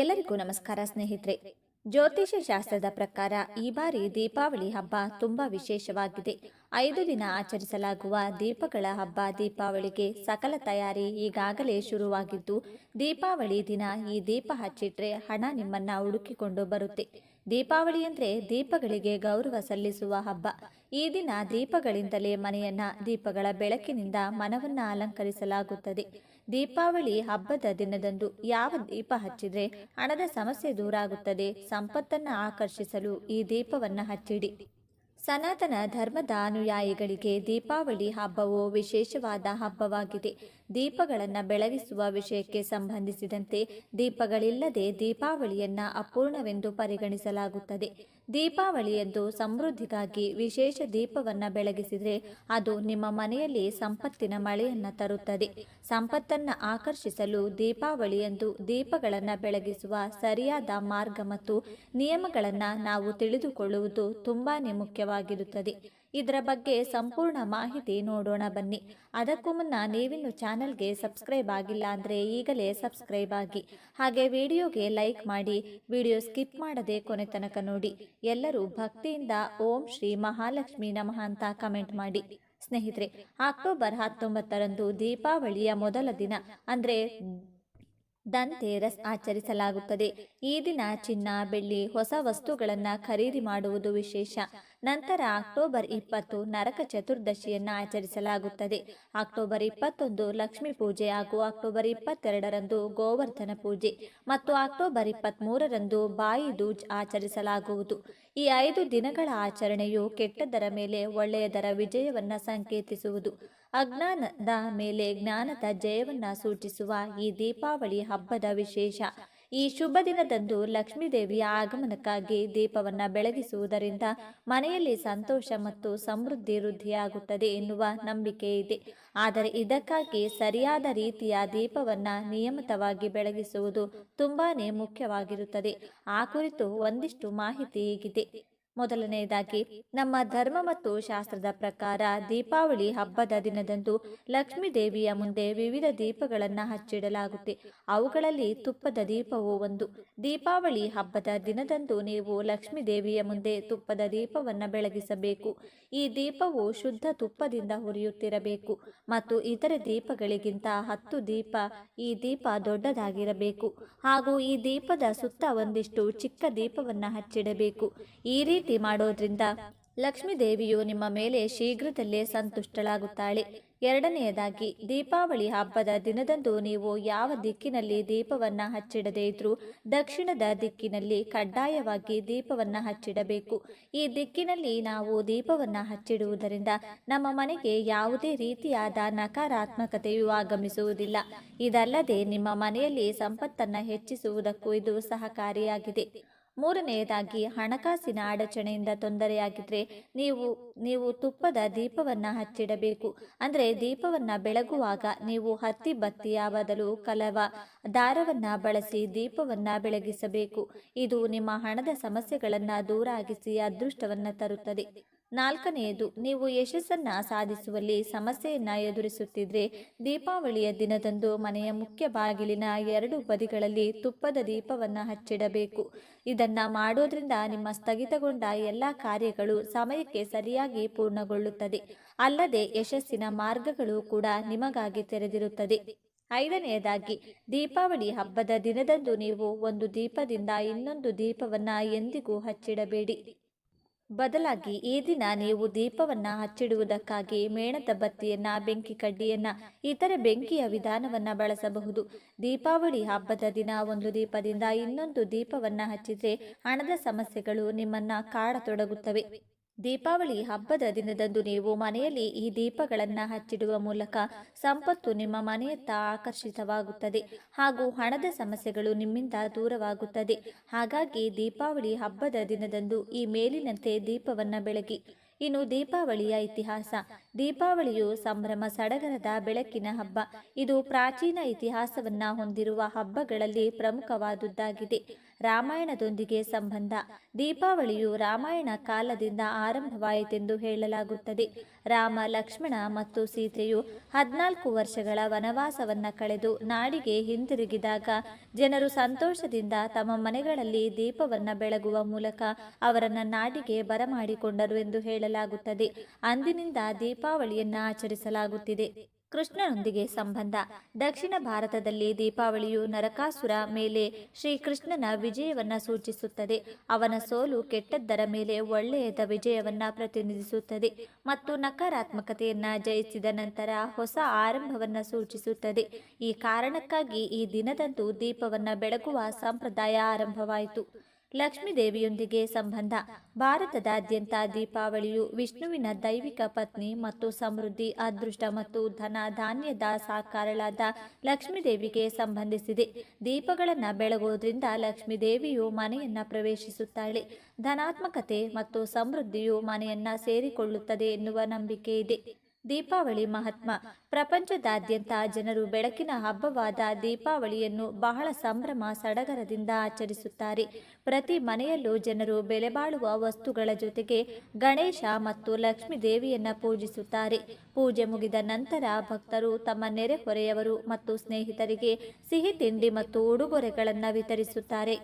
ಎಲ್ಲರಿಗೂ ನಮಸ್ಕಾರ ಸ್ನೇಹಿತರೆ. ಜ್ಯೋತಿಷ್ಯ ಶಾಸ್ತ್ರದ ಪ್ರಕಾರ ಈ ಬಾರಿ ದೀಪಾವಳಿ ಹಬ್ಬ ತುಂಬಾ ವಿಶೇಷವಾಗಿದೆ. 5 ದಿನ ಆಚರಿಸಲಾಗುವ ದೀಪಗಳ ಹಬ್ಬ ದೀಪಾವಳಿಗೆ ಸಕಲ ತಯಾರಿ ಈಗಾಗಲೇ ಶುರುವಾಗಿದ್ದು, ದೀಪಾವಳಿ ದಿನ ಈ ದೀಪ ಹಚ್ಚಿಟ್ರೆ ಹಣ ನಿಮ್ಮನ್ನ ಹುಡುಕಿಕೊಂಡು ಬರುತ್ತೆ. ದೀಪಾವಳಿ ಅಂದ್ರೆ ದೀಪಗಳಿಗೆ ಗೌರವ ಸಲ್ಲಿಸುವ ಹಬ್ಬ. ಈ ದಿನ ದೀಪಗಳಿಂದಲೇ ಮನೆಯನ್ನ ದೀಪಗಳ ಬೆಳಕಿನಿಂದ ಮನವನ್ನ ಅಲಂಕರಿಸಲಾಗುತ್ತದೆ. ದೀಪಾವಳಿ ಹಬ್ಬದ ದಿನದಂದು ಯಾವ ದೀಪ ಹಚ್ಚಿದ್ರೆ ಹಣದ ಸಮಸ್ಯೆ ದೂರ ಆಗುತ್ತದೆ, ಸಂಪತ್ತನ್ನು ಆಕರ್ಷಿಸಲು ಈ ದೀಪವನ್ನ ಹಚ್ಚಿಡಿ. ಸನಾತನ ಧರ್ಮದ ಅನುಯಾಯಿಗಳಿಗೆ ದೀಪಾವಳಿ ಹಬ್ಬವು ವಿಶೇಷವಾದ ಹಬ್ಬವಾಗಿದೆ. ದೀಪಗಳನ್ನು ಬೆಳಗಿಸುವ ವಿಷಯಕ್ಕೆ ಸಂಬಂಧಿಸಿದಂತೆ ದೀಪಗಳಿಲ್ಲದೆ ದೀಪಾವಳಿಯನ್ನ ಅಪೂರ್ಣವೆಂದು ಪರಿಗಣಿಸಲಾಗುತ್ತದೆ. ದೀಪಾವಳಿಯಂದು ಸಮೃದ್ಧಿಗಾಗಿ ವಿಶೇಷ ದೀಪವನ್ನು ಬೆಳಗಿಸಿದರೆ ಅದು ನಿಮ್ಮ ಮನೆಯಲ್ಲಿ ಸಂಪತ್ತಿನ ಮಳೆಯನ್ನು ತರುತ್ತದೆ. ಸಂಪತ್ತನ್ನು ಆಕರ್ಷಿಸಲು ದೀಪಾವಳಿಯಂದು ದೀಪಗಳನ್ನು ಬೆಳಗಿಸುವ ಸರಿಯಾದ ಮಾರ್ಗ ಮತ್ತು ನಿಯಮಗಳನ್ನು ನಾವು ತಿಳಿದುಕೊಳ್ಳುವುದು ತುಂಬಾನೇ ಮುಖ್ಯವಾಗಿರುತ್ತದೆ. ಇದರ ಬಗ್ಗೆ ಸಂಪೂರ್ಣ ಮಾಹಿತಿ ನೋಡೋಣ ಬನ್ನಿ. ಅದಕ್ಕೂ ಮುನ್ನ ನೀವಿನ್ನು ಚಾನಲ್ಗೆ ಸಬ್ಸ್ಕ್ರೈಬ್ ಆಗಿಲ್ಲ ಅಂದರೆ ಈಗಲೇ ಸಬ್ಸ್ಕ್ರೈಬ್ ಆಗಿ, ಹಾಗೆ ವಿಡಿಯೋಗೆ ಲೈಕ್ ಮಾಡಿ, ವಿಡಿಯೋ ಸ್ಕಿಪ್ ಮಾಡದೆ ಕೊನೆ ತನಕ ನೋಡಿ. ಎಲ್ಲರೂ ಭಕ್ತಿಯಿಂದ ಓಂ ಶ್ರೀ ಮಹಾಲಕ್ಷ್ಮಿ ನಮಃ ಅಂತ ಕಮೆಂಟ್ ಮಾಡಿ. ಸ್ನೇಹಿತರೆ, ಅಕ್ಟೋಬರ್ 19ರಂದು ದೀಪಾವಳಿಯ ಮೊದಲ ದಿನ ಅಂದರೆ ಧನ್ತೇರಸ್ ಆಚರಿಸಲಾಗುತ್ತದೆ. ಈ ದಿನ ಚಿನ್ನ, ಬೆಳ್ಳಿ, ಹೊಸ ವಸ್ತುಗಳನ್ನು ಖರೀದಿ ಮಾಡುವುದು ವಿಶೇಷ. ನಂತರ ಅಕ್ಟೋಬರ್ 20 ನರಕ ಚತುರ್ದಶಿಯನ್ನು ಆಚರಿಸಲಾಗುತ್ತದೆ. ಅಕ್ಟೋಬರ್ 21 ಲಕ್ಷ್ಮೀ ಪೂಜೆ ಹಾಗೂ ಅಕ್ಟೋಬರ್ 22ರಂದು ಗೋವರ್ಧನ ಪೂಜೆ ಮತ್ತು ಅಕ್ಟೋಬರ್ 23ರಂದು ಬಾಯಿ ದೂಜ್ ಆಚರಿಸಲಾಗುವುದು. ಈ 5 ದಿನಗಳ ಆಚರಣೆಯು ಕೆಟ್ಟದ್ದರ ಮೇಲೆ ಒಳ್ಳೆಯದರ ವಿಜಯವನ್ನು ಸಂಕೇತಿಸುವುದು. ಅಜ್ಞಾನದ ಮೇಲೆ ಜ್ಞಾನದ ಜಯವನ್ನು ಸೂಚಿಸುವ ಈ ದೀಪಾವಳಿ ಹಬ್ಬದ ವಿಶೇಷ. ಈ ಶುಭ ದಿನದಂದು ಲಕ್ಷ್ಮೀದೇವಿಯ ಆಗಮನಕ್ಕಾಗಿ ದೀಪವನ್ನು ಬೆಳಗಿಸುವುದರಿಂದ ಮನೆಯಲ್ಲಿ ಸಂತೋಷ ಮತ್ತು ಸಮೃದ್ಧಿ ವೃದ್ಧಿಯಾಗುತ್ತದೆ ಎನ್ನುವ ನಂಬಿಕೆ ಇದೆ. ಆದರೆ ಇದಕ್ಕಾಗಿ ಸರಿಯಾದ ರೀತಿಯ ದೀಪವನ್ನು ನಿಯಮಿತವಾಗಿ ಬೆಳಗಿಸುವುದು ತುಂಬಾನೇ ಮುಖ್ಯವಾಗಿರುತ್ತದೆ. ಆ ಕುರಿತು ಒಂದಿಷ್ಟು ಮಾಹಿತಿ ಹೀಗಿದೆ. ಮೊದಲನೆಯದಾಗಿ, ನಮ್ಮ ಧರ್ಮ ಮತ್ತು ಶಾಸ್ತ್ರದ ಪ್ರಕಾರ ದೀಪಾವಳಿ ಹಬ್ಬದ ದಿನದಂದು ಲಕ್ಷ್ಮೀ ದೇವಿಯ ಮುಂದೆ ವಿವಿಧ ದೀಪಗಳನ್ನು ಹಚ್ಚಿಡಲಾಗುತ್ತೆ. ಅವುಗಳಲ್ಲಿ ತುಪ್ಪದ ದೀಪವು ಒಂದು. ದೀಪಾವಳಿ ಹಬ್ಬದ ದಿನದಂದು ನೀವು ಲಕ್ಷ್ಮೀ ದೇವಿಯ ಮುಂದೆ ತುಪ್ಪದ ದೀಪವನ್ನು ಬೆಳಗಿಸಬೇಕು. ಈ ದೀಪವು ಶುದ್ಧ ತುಪ್ಪದಿಂದ ಉರಿಯುತ್ತಿರಬೇಕು ಮತ್ತು ಇತರೆ ದೀಪಗಳಿಗಿಂತ 10 ದೀಪ ಈ ದೀಪ ದೊಡ್ಡದಾಗಿರಬೇಕು ಹಾಗೂ ಈ ದೀಪದ ಸುತ್ತ ಒಂದಿಷ್ಟು ಚಿಕ್ಕ ದೀಪವನ್ನು ಹಚ್ಚಿಡಬೇಕು. ಈ ರೀತಿ ಮಾಡೋದ್ರಿಂದ ಲಕ್ಷ್ಮೀ ದೇವಿಯು ನಿಮ್ಮ ಮೇಲೆ ಶೀಘ್ರದಲ್ಲೇ ಸಂತುಷ್ಟಳಾಗುತ್ತಾಳೆ. ಎರಡನೆಯದಾಗಿ, ದೀಪಾವಳಿ ಹಬ್ಬದ ದಿನದಂದು ನೀವು ಯಾವ ದಿಕ್ಕಿನಲ್ಲಿ ದೀಪವನ್ನು ಹಚ್ಚಿಡದೇ ಇದ್ರೂ ದಕ್ಷಿಣದ ದಿಕ್ಕಿನಲ್ಲಿ ಕಡ್ಡಾಯವಾಗಿ ದೀಪವನ್ನು ಹಚ್ಚಿಡಬೇಕು. ಈ ದಿಕ್ಕಿನಲ್ಲಿ ನಾವು ದೀಪವನ್ನು ಹಚ್ಚಿಡುವುದರಿಂದ ನಮ್ಮ ಮನೆಗೆ ಯಾವುದೇ ರೀತಿಯಾದ ನಕಾರಾತ್ಮಕತೆಯು ಆಗಮಿಸುವುದಿಲ್ಲ. ಇದಲ್ಲದೆ ನಿಮ್ಮ ಮನೆಯಲ್ಲಿ ಸಂಪತ್ತನ್ನು ಹೆಚ್ಚಿಸುವುದಕ್ಕೂ ಇದು ಸಹಕಾರಿಯಾಗಿದೆ. ಮೂರನೆಯದಾಗಿ, ಹಣಕಾಸಿನ ಅಡಚಣೆಯಿಂದ ತೊಂದರೆಯಾಗಿದ್ರೆ ನೀವು ತುಪ್ಪದ ದೀಪವನ್ನು ಹಚ್ಚಿಡಬೇಕು. ಅಂದರೆ ದೀಪವನ್ನು ಬೆಳಗುವಾಗ ನೀವು ಹತ್ತಿ ಬತ್ತಿಯ ಬದಲು ಕಲವ ದಾರವನ್ನು ಬಳಸಿ ದೀಪವನ್ನು ಬೆಳಗಿಸಬೇಕು. ಇದು ನಿಮ್ಮ ಹಣದ ಸಮಸ್ಯೆಗಳನ್ನು ದೂರಾಗಿಸಿ ಅದೃಷ್ಟವನ್ನು ತರುತ್ತದೆ. ನಾಲ್ಕನೆಯದು, ನೀವು ಯಶಸ್ಸನ್ನ ಸಾಧಿಸುವಲ್ಲಿ ಸಮಸ್ಯೆಯನ್ನ ಎದುರಿಸುತ್ತಿದ್ರೆ ದೀಪಾವಳಿಯ ದಿನದಂದು ಮನೆಯ ಮುಖ್ಯ ಬಾಗಿಲಿನ 2 ಬದಿಗಳಲ್ಲಿ ತುಪ್ಪದ ದೀಪವನ್ನು ಹಚ್ಚಿಡಬೇಕು. ಇದನ್ನ ಮಾಡೋದ್ರಿಂದ ನಿಮ್ಮ ಸ್ಥಗಿತಗೊಂಡ ಎಲ್ಲ ಕಾರ್ಯಗಳು ಸಮಯಕ್ಕೆ ಸರಿಯಾಗಿ ಪೂರ್ಣಗೊಳ್ಳುತ್ತದೆ. ಅಲ್ಲದೆ ಯಶಸ್ಸಿನ ಮಾರ್ಗಗಳು ಕೂಡ ನಿಮಗಾಗಿ ತೆರೆದಿರುತ್ತದೆ. ಐದನೆಯದಾಗಿ, ದೀಪಾವಳಿ ಹಬ್ಬದ ದಿನದಂದು ನೀವು ಒಂದು ದೀಪದಿಂದ ಇನ್ನೊಂದು ದೀಪವನ್ನ ಎಂದಿಗೂ ಹಚ್ಚಿಡಬೇಡಿ. ಬದಲಾಗಿ ಈ ದಿನ ನೀವು ದೀಪವನ್ನು ಹಚ್ಚಿಡುವುದಕ್ಕಾಗಿ ಮೇಣದ ಬತ್ತಿಯನ್ನ, ಬೆಂಕಿ ಕಡ್ಡಿಯನ್ನ, ಇತರೆ ಬೆಂಕಿಯ ವಿಧಾನವನ್ನು ಬಳಸಬಹುದು. ದೀಪಾವಳಿ ಹಬ್ಬದ ದಿನ ಒಂದು ದೀಪದಿಂದ ಇನ್ನೊಂದು ದೀಪವನ್ನು ಹಚ್ಚಿದ್ರೆ ಹಣದ ಸಮಸ್ಯೆಗಳು ನಿಮ್ಮನ್ನ ಕಾಡತೊಡಗುತ್ತವೆ. ದೀಪಾವಳಿ ಹಬ್ಬದ ದಿನದಂದು ನೀವು ಮನೆಯಲ್ಲಿ ಈ ದೀಪಗಳನ್ನು ಹಚ್ಚಿಡುವ ಮೂಲಕ ಸಂಪತ್ತು ನಿಮ್ಮ ಮನೆಯತ್ತ ಆಕರ್ಷಿತವಾಗುತ್ತದೆ ಹಾಗೂ ಹಣದ ಸಮಸ್ಯೆಗಳು ನಿಮ್ಮಿಂದ ದೂರವಾಗುತ್ತದೆ. ಹಾಗಾಗಿ ದೀಪಾವಳಿ ಹಬ್ಬದ ದಿನದಂದು ಈ ಮೇಲಿನಂತೆ ದೀಪವನ್ನು ಬೆಳಗಿ. ಇನ್ನು ದೀಪಾವಳಿಯ ಇತಿಹಾಸ. ದೀಪಾವಳಿಯು ಸಂಭ್ರಮ ಸಡಗರದ ಬೆಳಕಿನ ಹಬ್ಬ. ಇದು ಪ್ರಾಚೀನ ಇತಿಹಾಸವನ್ನ ಹೊಂದಿರುವ ಹಬ್ಬಗಳಲ್ಲಿ ಪ್ರಮುಖವಾದುದಾಗಿದೆ. ರಾಮಾಯಣದೊಂದಿಗೆ ಸಂಬಂಧ. ದೀಪಾವಳಿಯು ರಾಮಾಯಣ ಕಾಲದಿಂದ ಆರಂಭವಾಯಿತೆಂದು ಹೇಳಲಾಗುತ್ತದೆ. ರಾಮ, ಲಕ್ಷ್ಮಣ ಮತ್ತು ಸೀತೆಯು 14 ವರ್ಷಗಳ ವನವಾಸವನ್ನ ಕಳೆದು ನಾಡಿಗೆ ಹಿಂತಿರುಗಿದಾಗ ಜನರು ಸಂತೋಷದಿಂದ ತಮ್ಮ ಮನೆಗಳಲ್ಲಿ ದೀಪವನ್ನ ಬೆಳಗುವ ಮೂಲಕ ಅವರನ್ನ ನಾಡಿಗೆ ಬರಮಾಡಿಕೊಂಡರು ಎಂದು ಹೇಳಲಾಗುತ್ತದೆ. ಅಂದಿನಿಂದ ದೀಪಾವಳಿಯನ್ನ ಆಚರಿಸಲಾಗುತ್ತಿದೆ. ಕೃಷ್ಣನೊಂದಿಗೆ ಸಂಬಂಧ. ದಕ್ಷಿಣ ಭಾರತದಲ್ಲಿ ದೀಪಾವಳಿಯು ನರಕಾಸುರ ಮೇಲೆ ಶ್ರೀಕೃಷ್ಣನ ವಿಜಯವನ್ನ ಸೂಚಿಸುತ್ತದೆ. ಅವನ ಸೋಲು ಕೆಟ್ಟದ್ದರ ಮೇಲೆ ಒಳ್ಳೆಯದ ವಿಜಯವನ್ನ ಪ್ರತಿನಿಧಿಸುತ್ತದೆ ಮತ್ತು ನಕಾರಾತ್ಮಕತೆಯನ್ನ ಜಯಿಸಿದ ನಂತರ ಹೊಸ ಆರಂಭವನ್ನ ಸೂಚಿಸುತ್ತದೆ. ಈ ಕಾರಣಕ್ಕಾಗಿ ಈ ದಿನದಂದು ದೀಪವನ್ನ ಬೆಳಗುವ ಸಂಪ್ರದಾಯ ಆರಂಭವಾಯಿತು. ಲಕ್ಷ್ಮೀ ದೇವಿಯೊಂದಿಗೆ ಸಂಬಂಧ. ಭಾರತದಾದ್ಯಂತ ದೀಪಾವಳಿಯು ವಿಷ್ಣುವಿನ ದೈವಿಕ ಪತ್ನಿ ಮತ್ತು ಸಮೃದ್ಧಿ, ಅದೃಷ್ಟ ಮತ್ತು ಧನ ಧಾನ್ಯದ ಸಾಕಾರಳಾದ ಲಕ್ಷ್ಮೀ ದೇವಿಗೆ ಸಂಬಂಧಿಸಿದೆ. ದೀಪಗಳನ್ನು ಬೆಳಗೋದ್ರಿಂದ ಲಕ್ಷ್ಮೀ ದೇವಿಯು ಮನೆಯನ್ನ ಪ್ರವೇಶಿಸುತ್ತಾಳೆ. ಧನಾತ್ಮಕತೆ ಮತ್ತು ಸಮೃದ್ಧಿಯು ಮನೆಯನ್ನ ಸೇರಿಕೊಳ್ಳುತ್ತದೆ ಎನ್ನುವ ನಂಬಿಕೆ ಇದೆ. ದೀಪಾವಳಿ ಮಹತ್ವ. ಪ್ರಪಂಚದಾದ್ಯಂತ ಜನರು ಬೆಳಕಿನ ಹಬ್ಬವಾದ ದೀಪಾವಳಿಯನ್ನು ಬಹಳ ಸಂಭ್ರಮ ಸಡಗರದಿಂದ ಆಚರಿಸುತ್ತಾರೆ. ಪ್ರತಿ ಮನೆಯಲ್ಲೂ ಜನರು ಬೆಲೆಬಾಳುವ ವಸ್ತುಗಳ ಜೊತೆಗೆ ಗಣೇಶ ಮತ್ತು ಲಕ್ಷ್ಮೀ ದೇವಿಯನ್ನ ಪೂಜಿಸುತ್ತಾರೆ. ಪೂಜೆ ಮುಗಿದ ನಂತರ ಭಕ್ತರು ತಮ್ಮ ನೆರೆಹೊರೆಯವರು ಮತ್ತು ಸ್ನೇಹಿತರಿಗೆ ಸಿಹಿ ತಿಂಡಿ ಮತ್ತು ಉಡುಗೊರೆಗಳನ್ನು ವಿತರಿಸುತ್ತಾರೆ.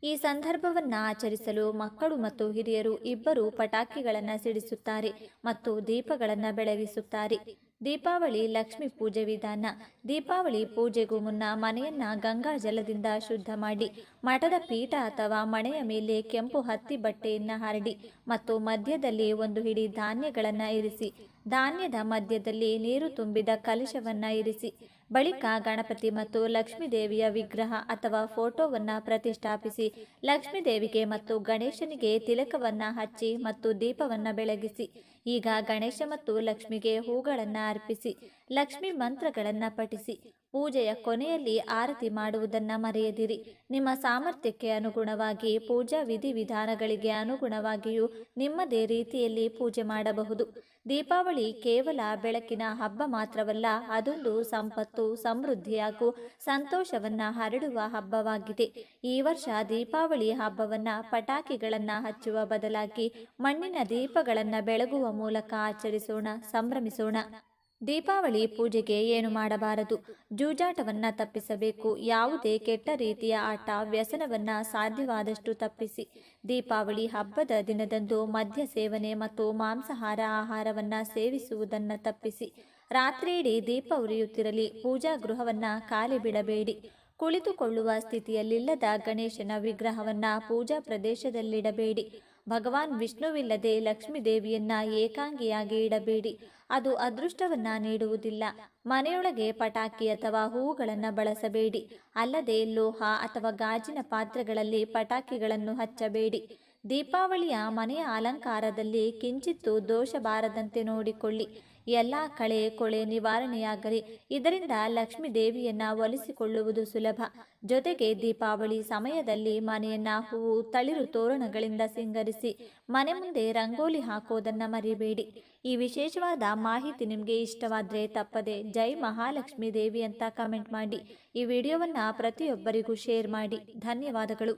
ಈ ಸಂದರ್ಭವನ್ನು ಆಚರಿಸಲು ಮಕ್ಕಳು ಮತ್ತು ಹಿರಿಯರು ಇಬ್ಬರು ಪಟಾಕಿಗಳನ್ನು ಸಿಡಿಸುತ್ತಾರೆ ಮತ್ತು ದೀಪಗಳನ್ನು ಬೆಳಗಿಸುತ್ತಾರೆ. ದೀಪಾವಳಿ ಲಕ್ಷ್ಮೀ ಪೂಜೆ ವಿಧಾನ. ದೀಪಾವಳಿ ಪೂಜೆಗೂ ಮುನ್ನ ಮನೆಯನ್ನ ಗಂಗಾ ಜಲದಿಂದ ಶುದ್ಧ ಮಾಡಿ ಮಠದ ಪೀಠ ಅಥವಾ ಮಣೆಯ ಮೇಲೆ ಕೆಂಪು ಹತ್ತಿ ಬಟ್ಟೆಯನ್ನು ಹರಡಿ ಮತ್ತು ಮಧ್ಯದಲ್ಲಿ ಒಂದು ಹಿಡಿ ಧಾನ್ಯಗಳನ್ನು ಇರಿಸಿ. ಧಾನ್ಯದ ಮಧ್ಯದಲ್ಲಿ ನೀರು ತುಂಬಿದ ಕಲಶವನ್ನ ಇರಿಸಿ. ಬಳಿಕ ಗಣಪತಿ ಮತ್ತು ಲಕ್ಷ್ಮೀ ದೇವಿಯ ವಿಗ್ರಹ ಅಥವಾ ಫೋಟೋವನ್ನ ಪ್ರತಿಷ್ಠಾಪಿಸಿ ಲಕ್ಷ್ಮೀ ದೇವಿಗೆ ಮತ್ತು ಗಣೇಶನಿಗೆ ತಿಲಕವನ್ನ ಹಚ್ಚಿ ಮತ್ತು ದೀಪವನ್ನ ಬೆಳಗಿಸಿ. ಈಗ ಗಣೇಶ ಮತ್ತು ಲಕ್ಷ್ಮಿಗೆ ಹೂಗಳನ್ನು ಅರ್ಪಿಸಿ ಲಕ್ಷ್ಮೀ ಮಂತ್ರಗಳನ್ನು ಪಠಿಸಿ. ಪೂಜೆಯ ಕೊನೆಯಲ್ಲಿ ಆರತಿ ಮಾಡುವುದನ್ನು ಮರೆಯದಿರಿ. ನಿಮ್ಮ ಸಾಮರ್ಥ್ಯಕ್ಕೆ ಅನುಗುಣವಾಗಿ ಪೂಜಾ ವಿಧಿವಿಧಾನಗಳಿಗೆ ಅನುಗುಣವಾಗಿಯೂ ನಿಮ್ಮದೇ ರೀತಿಯಲ್ಲಿ ಪೂಜೆ ಮಾಡಬಹುದು. ದೀಪಾವಳಿ ಕೇವಲ ಬೆಳಕಿನ ಹಬ್ಬ ಮಾತ್ರವಲ್ಲ, ಅದೊಂದು ಸಂಪತ್ತು, ಸಮೃದ್ಧಿ ಹಾಗೂ ಸಂತೋಷವನ್ನ ಹರಡುವ ಹಬ್ಬವಾಗಿದೆ. ಈ ವರ್ಷ ದೀಪಾವಳಿ ಹಬ್ಬವನ್ನ ಪಟಾಕಿಗಳನ್ನು ಹಚ್ಚುವ ಬದಲಾಗಿ ಮಣ್ಣಿನ ದೀಪಗಳನ್ನು ಬೆಳಗುವ ಮೂಲಕ ಆಚರಿಸೋಣ, ಸಂಭ್ರಮಿಸೋಣ. ದೀಪಾವಳಿ ಪೂಜೆಗೆ ಏನು ಮಾಡಬಾರದು? ಜೂಜಾಟವನ್ನ ತಪ್ಪಿಸಬೇಕು. ಯಾವುದೇ ಕೆಟ್ಟ ರೀತಿಯ ಆಟ, ವ್ಯಸನವನ್ನ ಸಾಧ್ಯವಾದಷ್ಟು ತಪ್ಪಿಸಿ. ದೀಪಾವಳಿ ಹಬ್ಬದ ದಿನದಂದು ಮದ್ಯ ಸೇವನೆ ಮತ್ತು ಮಾಂಸಾಹಾರ ಆಹಾರವನ್ನ ಸೇವಿಸುವುದನ್ನು ತಪ್ಪಿಸಿ. ರಾತ್ರಿಯಿಡೀ ದೀಪ ಉರಿಯುತ್ತಿರಲಿ. ಪೂಜಾ ಗೃಹವನ್ನ ಖಾಲಿ ಬಿಡಬೇಡಿ. ಕುಳಿತುಕೊಳ್ಳುವ ಸ್ಥಿತಿಯಲ್ಲಿಲ್ಲದ ಗಣೇಶನ ವಿಗ್ರಹವನ್ನ ಪೂಜಾ ಪ್ರದೇಶದಲ್ಲಿಡಬೇಡಿ. ಭಗವಾನ್ ವಿಷ್ಣುವಿಲ್ಲದೆ ಲಕ್ಷ್ಮೀ ದೇವಿಯನ್ನ ಏಕಾಂಗಿಯಾಗಿ ಇಡಬೇಡಿ. ಅದು ಅದೃಷ್ಟವನ್ನ ನೀಡುವುದಿಲ್ಲ. ಮನೆಯೊಳಗೆ ಪಟಾಕಿ ಅಥವಾ ಹೂವುಗಳನ್ನು ಬಳಸಬೇಡಿ. ಅಲ್ಲದೆ ಲೋಹ ಅಥವಾ ಗಾಜಿನ ಪಾತ್ರೆಗಳಲ್ಲಿ ಪಟಾಕಿಗಳನ್ನು ಹಚ್ಚಬೇಡಿ. ದೀಪಾವಳಿಯ ಮನೆಯ ಅಲಂಕಾರದಲ್ಲಿ ಕಿಂಚಿತ್ತೂ ದೋಷ ಬಾರದಂತೆ ನೋಡಿಕೊಳ್ಳಿ. ಎಲ್ಲ ಕಳೆ ಕೊಳೆ ನಿವಾರಣೆಯಾಗಲಿ. ಇದರಿಂದ ಲಕ್ಷ್ಮೀ ದೇವಿಯನ್ನ ಒಲಿಸಿಕೊಳ್ಳುವುದು ಸುಲಭ. ಜೊತೆಗೆ ದೀಪಾವಳಿ ಸಮಯದಲ್ಲಿ ಮನೆಯನ್ನ ಹೂವು, ತಳಿರು ತೋರಣಗಳಿಂದ ಸಿಂಗರಿಸಿ ಮನೆ ಮುಂದೆ ರಂಗೋಲಿ ಹಾಕೋದನ್ನ ಮರಿಬೇಡಿ. ಈ ವಿಶೇಷವಾದ ಮಾಹಿತಿ ನಿಮಗೆ ಇಷ್ಟವಾದರೆ ತಪ್ಪದೆ ಜೈ ಮಹಾಲಕ್ಷ್ಮೀ ದೇವಿ ಅಂತ ಕಮೆಂಟ್ ಮಾಡಿ. ಈ ವಿಡಿಯೋವನ್ನ ಪ್ರತಿಯೊಬ್ಬರಿಗೂ ಶೇರ್ ಮಾಡಿ. ಧನ್ಯವಾದಗಳು.